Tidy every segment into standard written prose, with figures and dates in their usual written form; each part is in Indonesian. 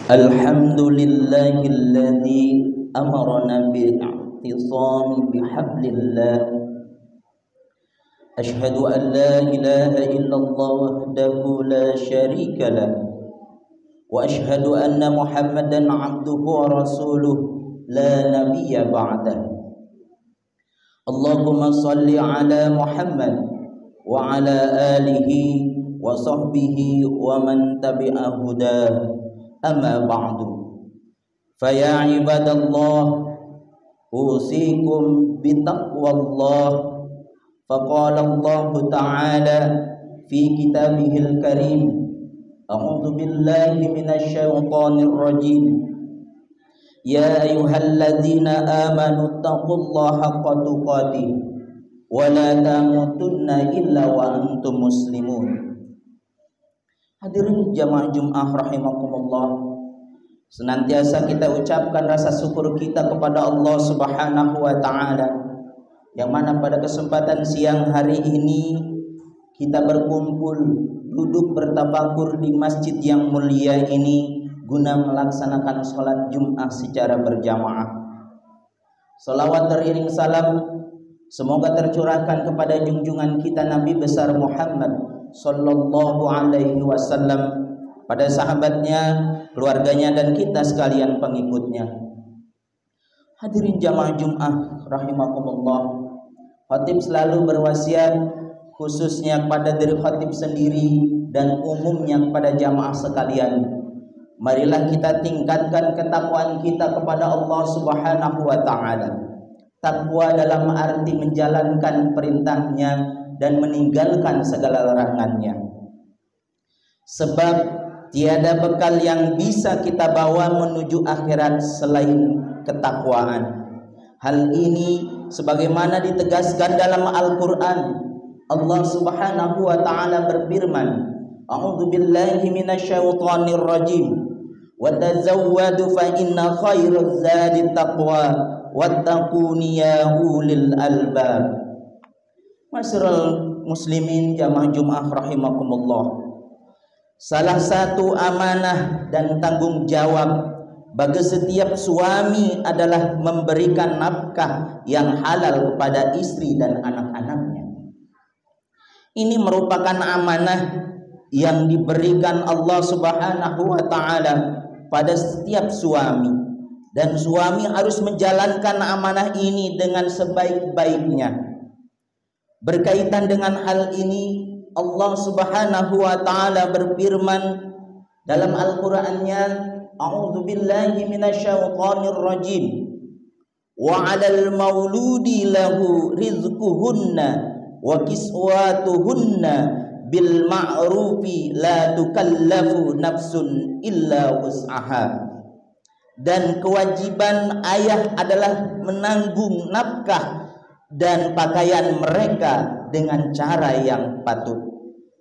الحمد لله الذي أمرنا بالاعتصام بحبل الله. أشهد أن لا إله إلا الله وحده لا شريك له، وأشهد أن محمدا عبده ورسوله لا نبي بعده. اللهم صل على محمد وعلى آله وصحبه ومن تبع هداه. أما بعد، فيا عباد الله، أوصيكم بتقوى الله. فقال الله تعالى في كتابه الكريم: أعوذ بالله من الشيطان الرجيم. يا أيها الذين آمنوا اتقوا الله حق تقاته ولا تموتن إلا وأنتم مسلمون. Hadirin jamaah Jumat rahimakumullah, senantiasa kita ucapkan rasa syukur kita kepada Allah Subhanahu wa taala, yang mana pada kesempatan siang hari ini kita berkumpul duduk bertafakur di masjid yang mulia ini guna melaksanakan sholat Jumat secara berjamaah. Salawat teriring salam semoga tercurahkan kepada junjungan kita Nabi besar Muhammad sallallahu alaihi wasallam, pada sahabatnya, keluarganya, dan kita sekalian pengikutnya. Hadirin jamaah Jumat rahimakumullah, khatib selalu berwasiat khususnya kepada diri khatib sendiri dan umumnya kepada jamaah sekalian. Marilah kita tingkatkan ketakwaan kita kepada Allah Subhanahu wa taala. Takwa dalam arti menjalankan perintahnya dan meninggalkan segala larangannya. Sebab tiada bekal yang bisa kita bawa menuju akhirat selain ketakwaan. Hal ini sebagaimana ditegaskan dalam Al-Qur'an. Allah Subhanahu wa taala berfirman, A'udzu billahi minasyaitonir rajim. Wa tazawwadu fa inna khairaz zadi taqwa wattaquni ya ulil albab. Masyarul muslimin jamaah Jumat rahimakumullah, salah satu amanah dan tanggung jawab bagi setiap suami adalah memberikan nafkah yang halal kepada istri dan anak-anaknya. Ini merupakan amanah yang diberikan Allah Subhanahu wa taala pada setiap suami, dan suami harus menjalankan amanah ini dengan sebaik-baiknya. Berkaitan dengan hal ini, Allah Subhanahu wa taala berfirman dalam Al-Qur'annya, A'udzu billahi minasyaitonir rajim. Wa 'alal mauludi lahu rizquhunna wa kiswatuhunna bil ma'rufi la tukallafu nafsun illa wus'aha. Dan kewajiban ayah adalah menanggung nafkah dan pakaian mereka dengan cara yang patut.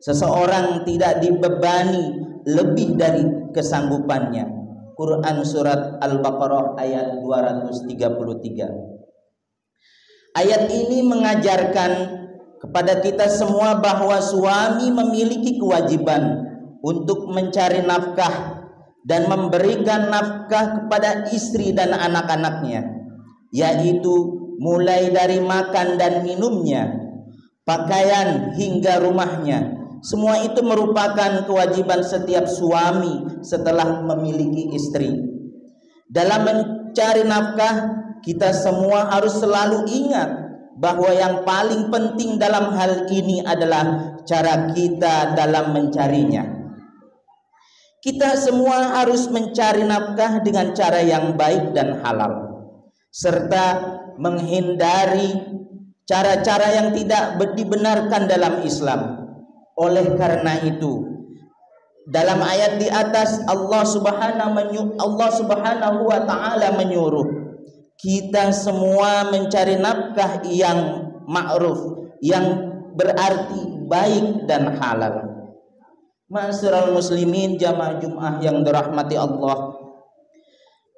Seseorang tidak dibebani lebih dari kesanggupannya. Quran surat Al-Baqarah ayat 233. Ayat ini mengajarkan kepada kita semua bahwa suami memiliki kewajiban untuk mencari nafkah dan memberikan nafkah kepada istri dan anak-anaknya, yaitu mulai dari makan dan minumnya, pakaian hingga rumahnya. Semua itu merupakan kewajiban setiap suami setelah memiliki istri. Dalam mencari nafkah, kita semua harus selalu ingat bahwa yang paling penting dalam hal ini adalah cara kita dalam mencarinya. Kita semua harus mencari nafkah dengan cara yang baik dan halal, serta menghindari cara-cara yang tidak dibenarkan dalam Islam. Oleh karena itu, dalam ayat di atas Allah Subhanahu wa taala menyuruh kita semua mencari nafkah yang ma'ruf, yang berarti baik dan halal. Ma'asyiral muslimin jamaah Jumat yang dirahmati Allah,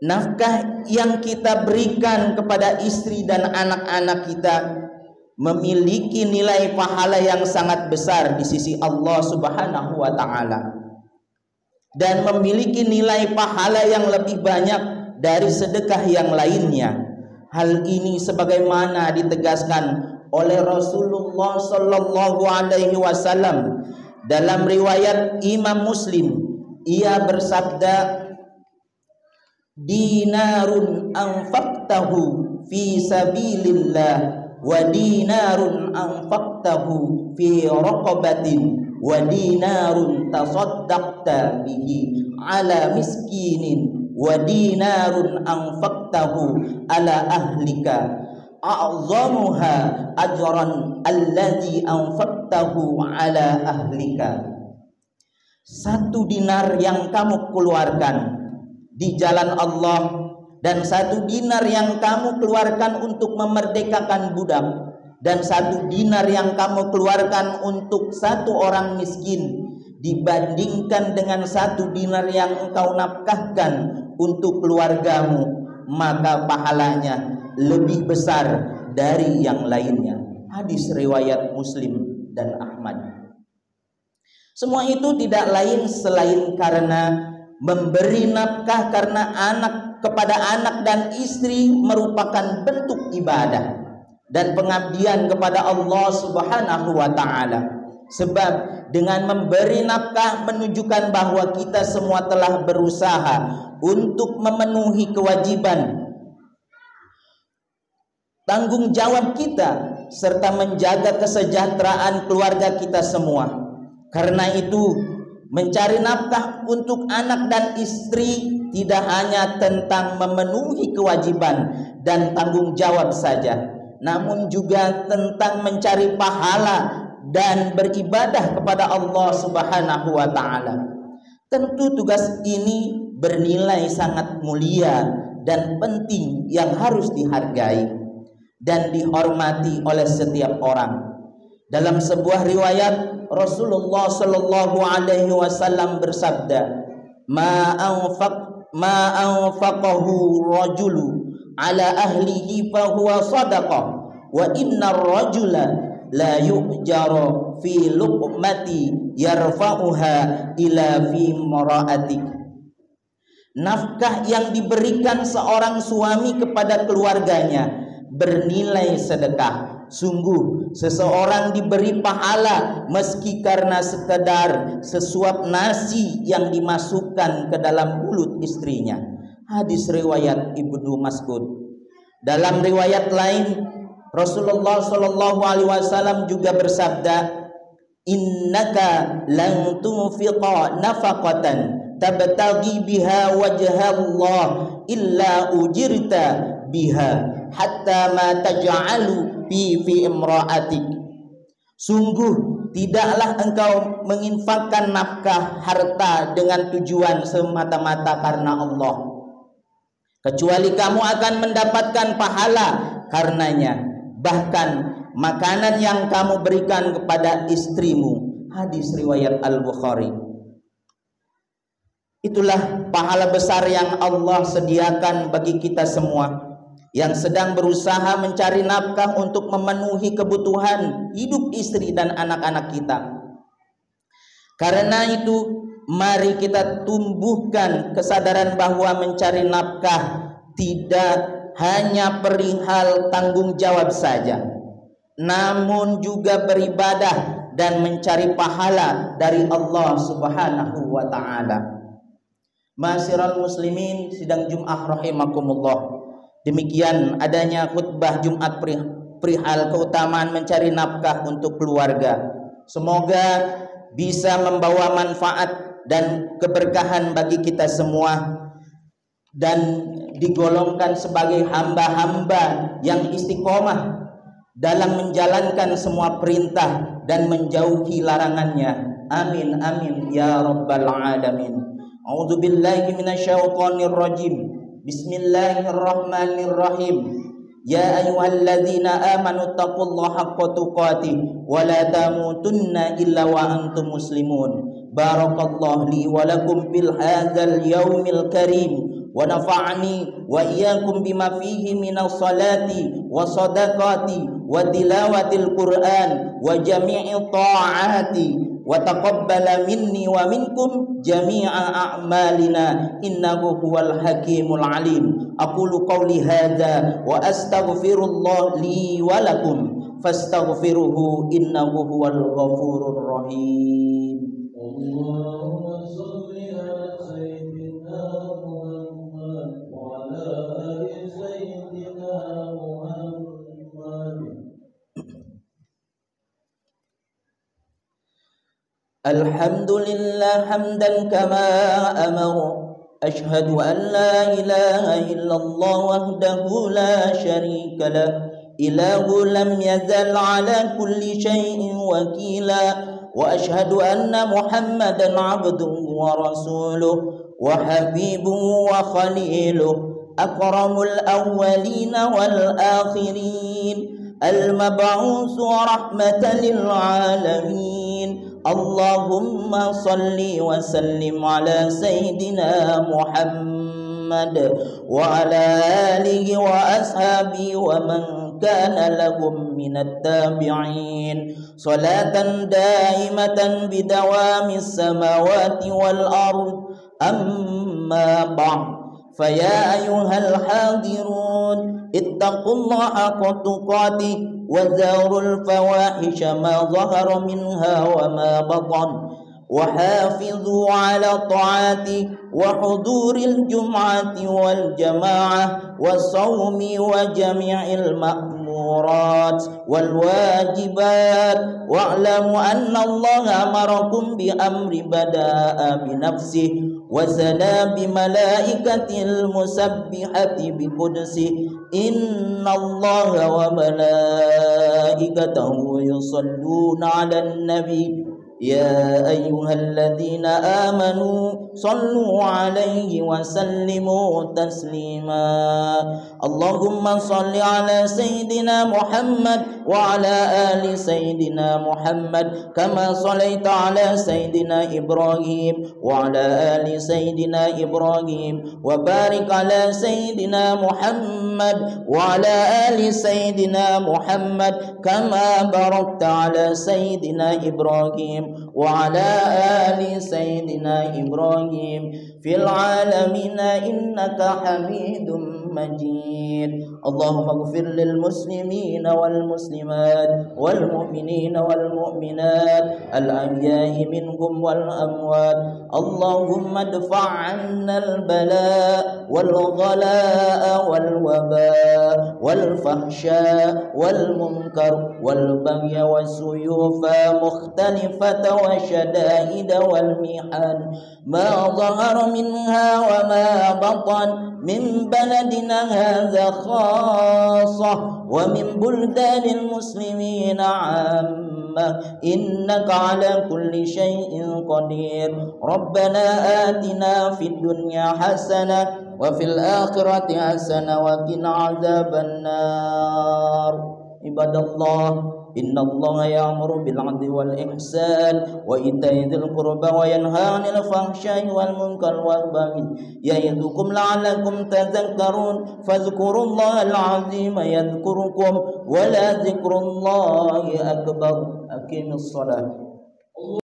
nafkah yang kita berikan kepada istri dan anak-anak kita memiliki nilai pahala yang sangat besar di sisi Allah Subhanahu wa taala. dan memiliki nilai pahala yang lebih banyak dari sedekah yang lainnya. Hal ini sebagaimana ditegaskan oleh Rasulullah sallallahu alaihi wasallam dalam riwayat Imam Muslim. Ia bersabda, dinarun anfaqtahu fi sabilillah wa dinarun anfaqtahu fi raqabatin wa dinarun tasaddaqta bihi ala miskinin wa dinarun anfaqtahu ala ahlika a'zamuha ajran alladhi anfaqtahu ala ahlika. 1 dinar yang kamu keluarkan di jalan Allah dan 1 dinar yang kamu keluarkan untuk memerdekakan budak dan 1 dinar yang kamu keluarkan untuk 1 orang miskin dibandingkan dengan 1 dinar yang engkau nafkahkan untuk keluargamu, maka pahalanya lebih besar dari yang lainnya. Hadis riwayat Muslim dan Ahmad. Semua itu tidak lain selain karena memberi nafkah karena kepada anak dan istri merupakan bentuk ibadah dan pengabdian kepada Allah Subhanahu wa taala. Sebab dengan memberi nafkah menunjukkan bahwa kita semua telah berusaha untuk memenuhi kewajiban tanggung jawab kita serta menjaga kesejahteraan keluarga kita semua. Karena itu, mencari nafkah untuk anak dan istri tidak hanya tentang memenuhi kewajiban dan tanggung jawab saja, namun juga tentang mencari pahala dan beribadah kepada Allah Subhanahu wa taala. Tentu tugas ini bernilai sangat mulia dan penting yang harus dihargai dan dihormati oleh setiap orang. Dalam sebuah riwayat, Rasulullah sallallahu alaihi wasallam bersabda, ma anfaqahu rajulu ala ahlihi fa huwa sadaqah wa innar rajula la yu'jaru fi luqmati yarfa'uha ila fi mara'atik. Nafkah yang diberikan seorang suami kepada keluarganya bernilai sedekah. Sungguh seseorang diberi pahala meski karena sekedar sesuap nasi yang dimasukkan ke dalam mulut istrinya. Hadis riwayat Ibnu Mas'ud. Dalam riwayat lain, Rasulullah sallallahu alaihi wasallam juga bersabda, innaka lan tunfiqa nafaqatan tabtaghi biha wajha Allah illa ujirta biha hatta ma taj'alu fi imra'atik. Sungguh tidaklah engkau menginfakkan nafkah harta dengan tujuan semata-mata karena Allah, kecuali kamu akan mendapatkan pahala karenanya, bahkan makanan yang kamu berikan kepada istrimu. Hadis riwayat Al-Bukhari. Itulah pahala besar yang Allah sediakan bagi kita semua yang sedang berusaha mencari nafkah untuk memenuhi kebutuhan hidup istri dan anak-anak kita. Karena itu, mari kita tumbuhkan kesadaran bahwa mencari nafkah tidak hanya perihal tanggung jawab saja, namun juga beribadah dan mencari pahala dari Allah Subhanahu wa taala. Ma'asyiral muslimin sidang Jumat rahimakumullah. Demikian adanya khutbah Jumat perihal keutamaan mencari nafkah untuk keluarga. Semoga bisa membawa manfaat dan keberkahan bagi kita semua dan digolongkan sebagai hamba-hamba yang istiqomah dalam menjalankan semua perintah dan menjauhi larangannya. Amin amin ya rabbal alamin. A'udzubillahi minasyaitonir rajim. Bismillahirrahmanirrahim. Ya ayyuhalladzina amanu taqullaha haqqa tuqatih wa la tamutunna illa wa antum muslimun. Barakallahu li wa lakum fil hadzal yaumil karim wa nafa'ani wa iyyakum bima fihi minas salati wa sadaqati wa tilawatil Qur'an wa jami'i ta'ati wa taqabbala minni wa minkum jami'a a'malina innahu huwal hakimul alim. Aqulu qawli hadza wa astaghfirullah li wa lakum fastaghfiruhu innahu huwal ghafurur rahim. Allahumma shalli ala sayyidina Muhammad wa ala ali sayyidina Muhammad. Alhamdulillah hamdan kama amara. Ashhadu an la ilaha illallah wahdahu la syarika lah. Ilahu lam yazal ala kulli syai'in wakila. Wa ashhadu anna Muhammadan abduhu wa rasuluh wa habibuhu wa khaliluh. Akramul awwalina wal akhirin. Al-mab'usu rahmatan lil alamin. Allahumma salli wa sallim ala sayyidina Muhammad wa ala alihi wa ashabihi wa man kana lahum minat tabi'in. Salatan daimatan bidawamis samawati wal ard. Amma ba'd. Faya ayyuhal hadirun ittaqullaha haqqa tuqatih wa dharul fawahisha ma zahara minha wa ma batan wa hafidhu ala ta'ati wa huduril jum'ati wal jama'ah wa sawmi wa jami'il ma'murat wal wajibat wa'lamu anna Allah amarakum bi amri bada'a bi nafsihi wa sana bi malaikatil musabbihati bi qudsi. Inna Allah wa malaikatahu yusalluna 'alan nabi. Ya ayyuhalladzina amanu sallu 'alaihi wa sallimu taslima. Allahumma salli ala sayyidina Muhammad wa ala ali sayyidina Muhammad kama sallaita ala sayyidina Ibrahim wa ala ali sayyidina Ibrahim wa barik ala sayyidina Muhammad wa ala ali sayyidina Muhammad kama barakta ala sayyidina Ibrahim wa ala ali sayyidina Ibrahim fil alamin innaka Hamidum Majid. Allahumma ighfir lil muslimina wal muslimat wal mu'minina wal mu'minat al ahya'i minhum wal amwat. Allahumma adfa' 'anna al bala wal ghala wal waba wal fahsya wal munkar wal baghy was suyufa mukhtalifata wa shada'id wal mihan ma dhahara minha wa ma batan min baladina hadha khassah wa min buldanil muslimina 'ammah innaka 'ala kulli syai'in qadir. Rabbana atina fid dunya hasanah wa fil akhirati hasanah wa qina 'adzaban nar. Ibadallah, innallaha ya'muru bil 'adli wal ihsan wa ita'i dzil qurba wa yanha 'anil fahsya'i wal munkar wal baghi ya'idzukum la'allakum tadhakkarun. Fadhkurullaha al-'azima yadhkurukum wa la dzikrullahi akbar. Aqimis shalah.